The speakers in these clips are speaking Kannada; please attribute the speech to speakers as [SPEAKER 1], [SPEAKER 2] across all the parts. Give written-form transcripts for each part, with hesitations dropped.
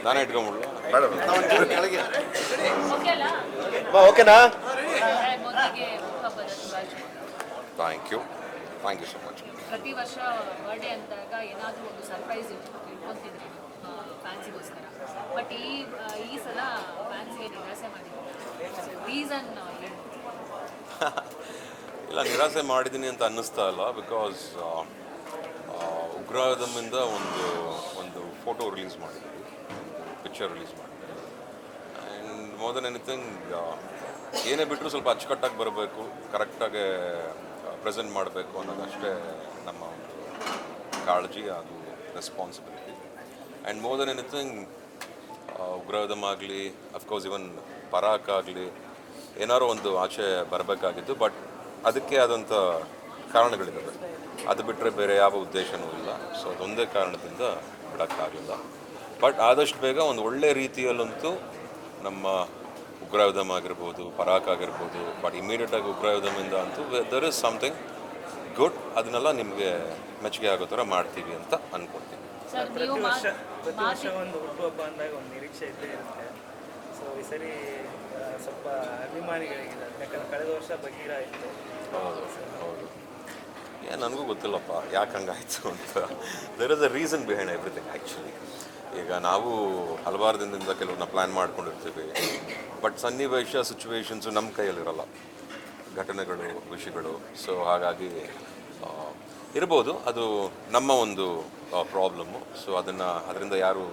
[SPEAKER 1] ನಾನೇ ಇಟ್ಕೊಂಡ್ಬಿಡ್ಲ
[SPEAKER 2] ಓಕೆನಾ?
[SPEAKER 1] Thank you so much.
[SPEAKER 3] ಪ್ರತಿ ವರ್ಷ ಬರ್ಡೇ ಅಂದಾಗ ಏನಾದರೂ ಒಂದು ಸರ್ಪ್ರೈಸ್ ಇಟ್ಕೊಂತಿದ್ರಿ ಫ್ಯಾನ್ಸಿಗೋಸ್ಕರ, ಬಟ್ ಈ ಸಲ ಫ್ಯಾನ್ಸ್ಗೆ ನಿರಾಸೆ ಮಾಡಿದ್ರು. ರೀಸನ್ ಏನು?
[SPEAKER 1] ಇಲ್ಲ, ನಿರಾಸೆ ಮಾಡಿದ್ದೀನಿ ಅಂತ ಅನ್ನಿಸ್ತಾ ಇಲ್ಲ. ಬಿಕಾಸ್ ಉಗ್ರದಮ್ಮಿಂದ ಒಂದು ಫೋಟೋ ರಿಲೀಸ್ ಮಾಡಿದ್ವಿ, ಪಿಕ್ಚರ್ ರಿಲೀಸ್ ಮಾಡಿದ್ವಿ. ಆ್ಯಂಡ್ ಮೋರ್ ದೆನ್ ಎನಿಥಿಂಗ್ ಏನೇ ಬಿಟ್ಟರು ಸ್ವಲ್ಪ ಅಚ್ಚುಕಟ್ಟಾಗಿ ಬರಬೇಕು, ಕರೆಕ್ಟಾಗಿ ಪ್ರೆಸೆಂಟ್ ಮಾಡಬೇಕು ಅನ್ನೋದಷ್ಟೇ ನಮ್ಮ ಒಂದು ಕಾಳಜಿ, ಅದು responsibility. And more than anything ಉಗ್ರದಮ್ ಆಗಲಿ, ಅಫ್ಕೋರ್ಸ್ ಇವನ್ ಪರಾಕ್ ಆಗಲಿ, ಏನಾರೋ ಒಂದು ಆಚೆ ಬರಬೇಕಾಗಿತ್ತು. ಬಟ್ ಅದಕ್ಕೆ ಆದಂಥ ಕಾರಣಗಳಿದ್ದಾವೆ. ಅದು ಬಿಟ್ಟರೆ ಬೇರೆ ಯಾವ ಉದ್ದೇಶವೂ ಇಲ್ಲ. ಸೊ ಅದೊಂದೇ ಕಾರಣದಿಂದ ಬಿಡೋಕ್ಕಾಗಲಿಲ್ಲ. ಬಟ್ ಆದಷ್ಟು ಬೇಗ ಒಂದು ಒಳ್ಳೆ ರೀತಿಯಲ್ಲಂತೂ ನಮ್ಮ ಉಗ್ರದಮ್ ಆಗಿರ್ಬೋದು, ಪರಾಕ್ ಆಗಿರ್ಬೋದು, ಬಟ್ ಇಮಿಡಿಯೇಟಾಗಿ ಉಗ್ರದಮ್ಮಿಂದ ಅಂತೂ ದರ್ ಇಸ್ ಸಮಥಿಂಗ್ ಗುಡ್. ಅದನ್ನೆಲ್ಲ ನಿಮಗೆ ಮೆಚ್ಚುಗೆ ಆಗೋ ಥರ ಮಾಡ್ತೀವಿ ಅಂತ ಅಂದ್ಕೊಳ್ತೀನಿ.
[SPEAKER 4] ಪ್ರತಿ ವರ್ಷ ಒಂದು ಹುಟ್ಟುಹಬ್ಬ ಅಂದಾಗ ಒಂದು ನಿರೀಕ್ಷೆ ಇದ್ದೇ ಇರುತ್ತೆ. ಸೊ ಈ ಸರಿ ಸ್ವಲ್ಪ ಅಭಿಮಾನಿಗಳಿಗಿದೆ, ಯಾಕಂದ್ರೆ ಕಳೆದ ವರ್ಷ ಬಗೀರ ಇತ್ತು.
[SPEAKER 1] ಹೌದು, ನನಗೂ ಗೊತ್ತಿಲ್ಲಪ್ಪ ಯಾಕೆ ಹಂಗಾಯಿತು ಅಂತ. There is a reason behind everything actually. ಈಗ ನಾವು ಹಲವಾರು ದಿನದಿಂದ ಕೆಲವನ್ನ ಪ್ಲ್ಯಾನ್ ಮಾಡ್ಕೊಂಡಿರ್ತೀವಿ. ಬಟ್ ಸನ್ನಿವೇಶ ಸಿಚುವೇಶನ್ಸು ನಮ್ಮ ಕೈಯಲ್ಲಿರಲ್ಲ, ಘಟನೆಗಳು, ವಿಷಯಗಳು. ಸೊ ಹಾಗಾಗಿ ಇರ್ಬೋದು, ಅದು ನಮ್ಮ ಒಂದು ಪ್ರಾಬ್ಲಮ್ಮು. ಸೊ ಅದರಿಂದ ಯಾರು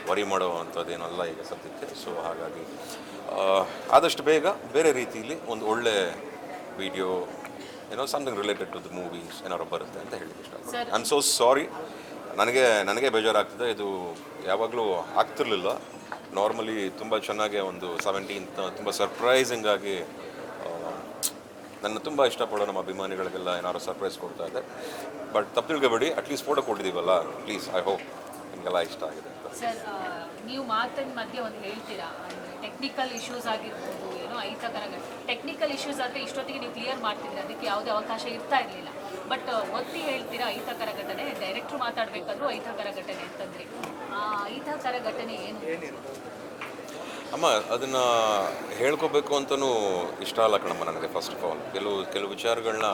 [SPEAKER 1] ವರಿ ಮಾಡೋ ಅಂಥದ್ದೇನಲ್ಲ ಈಗ ಸದ್ಯಕ್ಕೆ. ಸೊ ಹಾಗಾಗಿ ಆದಷ್ಟು ಬೇಗ ಬೇರೆ ರೀತಿಯಲ್ಲಿ ಒಂದು ಒಳ್ಳೆ ವಿಡಿಯೋ, ಏನೋ something related to the movies ಏನಾದ್ರು ಬರುತ್ತೆ ಅಂತ ಹೇಳಲಿಕ್ಕೆ ಇಷ್ಟಪಡ್ತೀನಿ. I am so sorry. ನನಗೆ ಬೇಜಾರಾಗ್ತಿದೆ. ಇದು ಯಾವಾಗಲೂ ಆಗ್ತಿರ್ಲಿಲ್ಲ. ನಾರ್ಮಲಿ ತುಂಬ ಚೆನ್ನಾಗಿ ಒಂದು 17th ತುಂಬ ಸರ್ಪ್ರೈಸಿಂಗ್ ಆಗಿ ನನ್ನ ತುಂಬ ಇಷ್ಟಪಡೋ ನಮ್ಮ ಅಭಿಮಾನಿಗಳಿಗೆಲ್ಲ ಏನಾದ್ರು ಸರ್ಪ್ರೈಸ್ ಕೊಡ್ತಾ ಇದೆ. ಬಟ್ ತಪ್ಪು ತಿಳ್ಕೊಬೇಡಿ, ಅಟ್ಲೀಸ್ಟ್ ಫೋಟೋ ಕೊಟ್ಟಿದ್ದೀವಲ್ಲ, ಪ್ಲೀಸ್ ಐ ಹೋಪ್ ನಿಮಗೆಲ್ಲ ಇಷ್ಟ ಆಗಿದೆ ಅಂತ.
[SPEAKER 3] ಸರ್, ನೀವು ಮಾತಿನ ಮಧ್ಯೆ ಒಂದು ಹೇಳ್ತೀರಾ, ಅಂದರೆ ಟೆಕ್ನಿಕಲ್ ಇಶ್ಯೂಸ್ ಆಗಿರ್ಬೋದು, ಏನೋ ಅಹಿತಕರ ಟೆಕ್ನಿಕಲ್ ಇಶ್ಯೂಸ್ ಆದರೆ ಇಷ್ಟೊತ್ತಿಗೆ ನೀವು ಕ್ಲಿಯರ್ ಮಾಡ್ತಿದ್ರಿ, ಅದಕ್ಕೆ ಯಾವುದೇ ಅವಕಾಶ ಇರ್ತಾ ಇರಲಿಲ್ಲ. ಬಟ್ ಒತ್ತಿ ಹೇಳ್ತೀರಾ ಅಹಿತಕರ ಘಟನೆ, ಡೈರೆಕ್ಟ್ರು ಮಾತಾಡಬೇಕಾದ್ರೂ ಅಹಿತಕರ ಘಟನೆ ಅಂತಂದ್ರಿ. ಆ ಅಹಿತಕರ ಘಟನೆ ಏನು?
[SPEAKER 1] ಅಮ್ಮ, ಅದನ್ನು ಹೇಳ್ಕೋಬೇಕು ಅಂತಲೂ ಇಷ್ಟ ಅಲ್ಲ ಕಣಮ್ಮ ನನಗೆ. ಫಸ್ಟ್ ಆಫ್ ಆಲ್ ಕೆಲವು ವಿಚಾರಗಳನ್ನ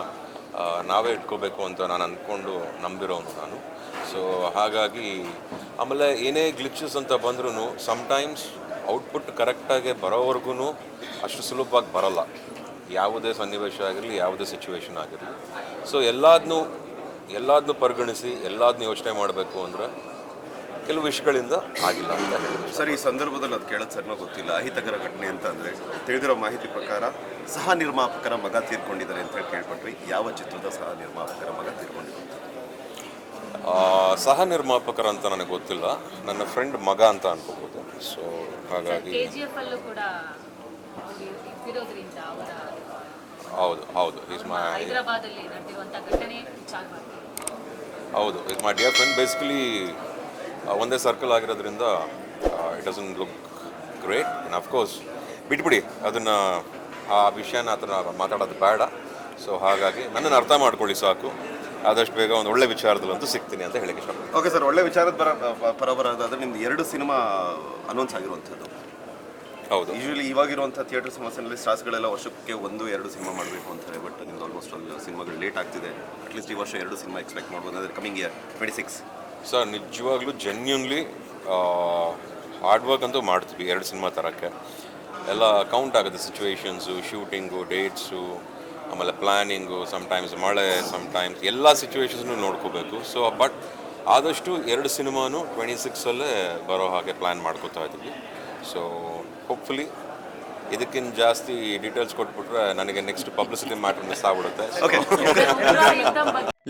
[SPEAKER 1] ನಾವೇ ಇಟ್ಕೋಬೇಕು ಅಂತ ನಾನು ಅಂದ್ಕೊಂಡು ನಂಬಿರೋನು ನಾನು. ಸೊ ಹಾಗಾಗಿ ಆಮೇಲೆ ಏನೇ ಗ್ಲಿಚಸ್ ಅಂತ ಬಂದ್ರೂ ಸಮ್ಟೈಮ್ಸ್ ಔಟ್ಪುಟ್ ಕರೆಕ್ಟಾಗಿ ಬರೋವರೆಗೂ ಅಷ್ಟು ಸುಲಭವಾಗಿ ಬರೋಲ್ಲ, ಯಾವುದೇ ಸನ್ನಿವೇಶ ಆಗಿರಲಿ, ಯಾವುದೇ ಸಿಚುವೇಶನ್ ಆಗಿರಲಿ. ಸೊ ಎಲ್ಲದನ್ನೂ ಪರಿಗಣಿಸಿ ಎಲ್ಲದನ್ನೂ ಯೋಚನೆ ಮಾಡಬೇಕು ಅಂದರೆ ಕೆಲವು ವಿಷಯಗಳಿಂದ ಆಗಿಲ್ಲ ಅಂತ ಹೇಳಿದ್ರು.
[SPEAKER 2] ಸರ್, ಈ ಸಂದರ್ಭದಲ್ಲಿ ಅದು ಕೇಳೋದು ಸರಿನೋ ಗೊತ್ತಿಲ್ಲ. ಅಹಿತಕರ ಘಟನೆ ಅಂತ ಅಂದರೆ ತಿಳಿದಿರೋ ಮಾಹಿತಿ ಪ್ರಕಾರ ಸಹ ನಿರ್ಮಾಪಕರ ಮಗ ತೀರ್ಕೊಂಡಿದ್ದಾರೆ ಅಂತ ಹೇಳಿ ಕೇಳ್ಪಟ್ವಿ. ಯಾವ ಚಿತ್ರದ ಸಹ ನಿರ್ಮಾಪಕರ ಮಗ ತೀರ್ಕೊಂಡಿದ್ದಾರೆ?
[SPEAKER 1] ಸಹ ನಿರ್ಮಾಪಕರ ಅಂತ ನನಗೆ ಗೊತ್ತಿಲ್ಲ, ನನ್ನ ಫ್ರೆಂಡ್ ಮಗ ಅಂತ ಅನ್ಕೋಬೋದು. ಸೊ ಹಾಗಾಗಿ
[SPEAKER 3] KGF ಅಲ್ಲೂ ಕೂಡ ಇರೋದ್ರಿಂದ ಅವರ
[SPEAKER 1] ಹೌದು
[SPEAKER 3] ಹೈದರಾಬಾದಲ್ಲಿ ನಡೆದಿರುವಂಥ ಘಟನೆ ವಿಚಾರ ಮಾಡಿ.
[SPEAKER 1] ಹೌದು, is my dear friend. Basically ಒಂದೇ ಸರ್ಕಲ್ ಆಗಿರೋದ್ರಿಂದ it doesn't look great. And of course ಬಿಟ್ಬಿಡಿ ಅದನ್ನು, ಆ ವಿಷಯನ ಆ ಥರ ಮಾತಾಡೋದು ಬೇಡ. ಸೊ ಹಾಗಾಗಿ ನನ್ನನ್ನು ಅರ್ಥ ಮಾಡ್ಕೊಳ್ಳಿ ಸಾಕು. ಆದಷ್ಟು ಬೇಗ ಒಂದು ಒಳ್ಳೆ ವಿಚಾರದಲ್ಲಂತೂ ಸಿಗ್ತೀನಿ ಅಂತ ಹೇಳಕ್ಕೆ ಇಷ್ಟಪಡ್ತೀನಿ.
[SPEAKER 2] ಓಕೆ ಸರ್, ಒಳ್ಳೆ ವಿಚಾರದ ಬರೋದಾದರೆ ನಿಮ್ದು 2 ಸಿನಿಮಾ ಅನೌನ್ಸ್ ಆಗಿರುವಂಥದ್ದು.
[SPEAKER 1] ಹೌದು,
[SPEAKER 2] ಯೂಶಲಿ ಇವಾಗಿರುವಂಥ ಥಿಯೇಟರ್ ಸಮಸ್ಯೆನಲ್ಲಿ ಸ್ಟಾರ್ಸ್ಗಳೆಲ್ಲ ವರ್ಷಕ್ಕೆ 1-2 ಸಿನಿಮಾ ಮಾಡಬೇಕು ಅಂತಾರೆ. ಬಟ್ ನಿಮ್ದು ಆಲ್ಮೋಸ್ಟ್ ಒಂದು ಸಿನಿಮಾಗಳು ಲೇಟ್ ಆಗ್ತಿದೆ. ಅಟ್ಲೀಸ್ಟ್ ಈ ವರ್ಷ 2 ಸಿನಿಮಾ ಎಕ್ಸ್ಪೆಕ್ಟ್ ಮಾಡ್ಬೋದು ಅಂದರೆ ಕಮಿಂಗ್ ಇಯರ್ 26.
[SPEAKER 1] ಸರ್, ನಿಜವಾಗ್ಲೂ ಜೆನ್ಯೂನ್ಲಿ ಹಾರ್ಡ್ ವರ್ಕ್ ಅಂತೂ ಮಾಡ್ತೀವಿ 2 ಸಿನಿಮಾ ತರೋಕ್ಕೆ. ಎಲ್ಲ ಕೌಂಟ್ ಆಗುತ್ತೆ, ಸಿಚುವೇಶನ್ಸು, ಶೂಟಿಂಗು, ಡೇಟ್ಸು, ಆಮೇಲೆ ಪ್ಲ್ಯಾನಿಂಗು, ಸಮ್ಟೈಮ್ಸ್ ಮಳೆ, ಸಮ್ಟೈಮ್ಸ್ ಎಲ್ಲ ಸಿಚುವೇಶನ್ಸ್ನು ನೋಡ್ಕೋಬೇಕು. ಸೊ ಬಟ್ ಆದಷ್ಟು 2 ಸಿನಿಮಾನು 26ಅಲ್ಲೇ ಬರೋ ಹಾಗೆ ಪ್ಲ್ಯಾನ್ ಮಾಡ್ಕೋತಾ ಇದ್ದೀವಿ. ಸೊ ಹೋಪ್ಫುಲಿ ಇದಕ್ಕಿಂತ ಜಾಸ್ತಿ ಡೀಟೇಲ್ಸ್ ಕೊಟ್ಬಿಟ್ರೆ ನನಗೆ ನೆಕ್ಸ್ಟ್ ಪಬ್ಲಿಸಿಟಿ ಮ್ಯಾಟರ್ ಮಿಸ್ ಆಗ್ಬಿಡುತ್ತೆ.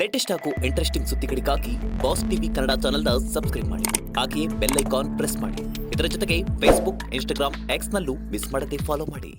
[SPEAKER 5] ಲೇಟೆಸ್ಟ್ ಹಾಗೂ ಇಂಟ್ರೆಸ್ಟಿಂಗ್ ಸುದ್ದಿಗಳಿಗಾಗಿ ಬಾಸ್ ಟಿವಿ ಕನ್ನಡ ಚಾನೆಲ್ನ ಸಬ್ಸ್ಕ್ರೈಬ್ ಮಾಡಿ. ಹಾಗೆಯೇ ಬೆಲ್ ಐಕಾನ್ ಪ್ರೆಸ್ ಮಾಡಿ. ಇದರ ಜೊತೆಗೆ ಫೇಸ್ಬುಕ್, ಇನ್ಸ್ಟಾಗ್ರಾಮ್, ಎಕ್ಸ್ನಲ್ಲೂ ಮಿಸ್ ಮಾಡದೆ ಫಾಲೋ ಮಾಡಿ.